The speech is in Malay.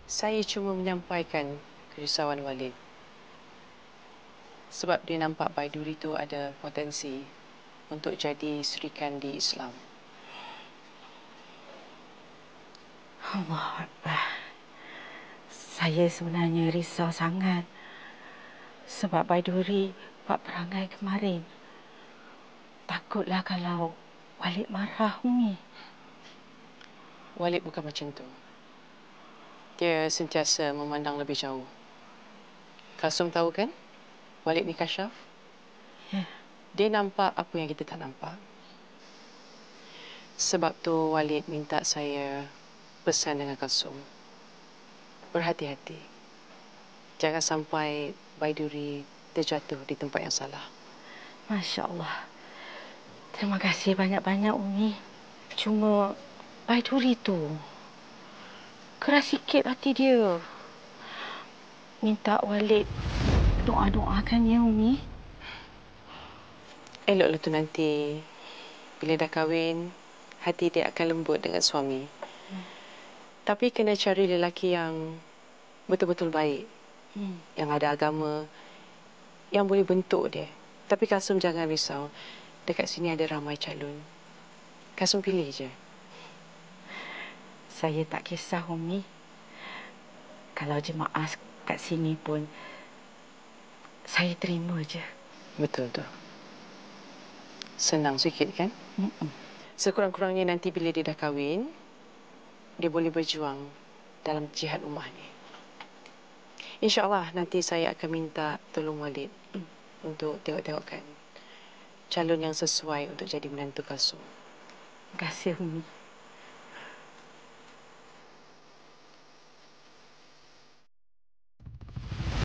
Saya cuma menyampaikan kerisauan Walid. Sebab dia nampak Baiduri itu ada potensi untuk jadi serikan di Islam. Allah Akbar. Saya sebenarnya risau sangat. Sebab Baiduri buat perangai kemarin. Takutlah kalau Walid marah, Umi. Walid bukan macam tu. Dia sentiasa memandang lebih jauh. Kasum tahu kan? Walid ni kasyaf. Ya. Dia nampak apa yang kita tak nampak. Sebab tu Walid minta saya pesan dengan Kasum. Berhati-hati. Jangan sampai Baiduri terjatuh di tempat yang salah. Masya Allah. Terima kasih banyak-banyak, Umi. Cuma Baiduri tu keras sikit hati dia. Minta Walid doa-doakan ya, Umi. Eloklah tu nanti bila dah kahwin, hati dia akan lembut dengan suami. Tapi kena cari lelaki yang betul-betul baik. Yang ada agama, yang boleh bentuk dia. Tapi Kasum jangan risau. Dekat sini ada ramai calon. Kasum pilih je. Saya tak kisah, Umi. Kalau jemaah kat sini pun, saya terima je. Betul tu. Senang sikit kan? Sekurang-kurangnya nanti bila dia dah kahwin, dia boleh berjuang dalam jihad ummah ni. InsyaAllah nanti saya akan minta tolong Walid untuk tengok-tengokkan calon yang sesuai untuk jadi menantu Kasum. Terima kasih, Umi.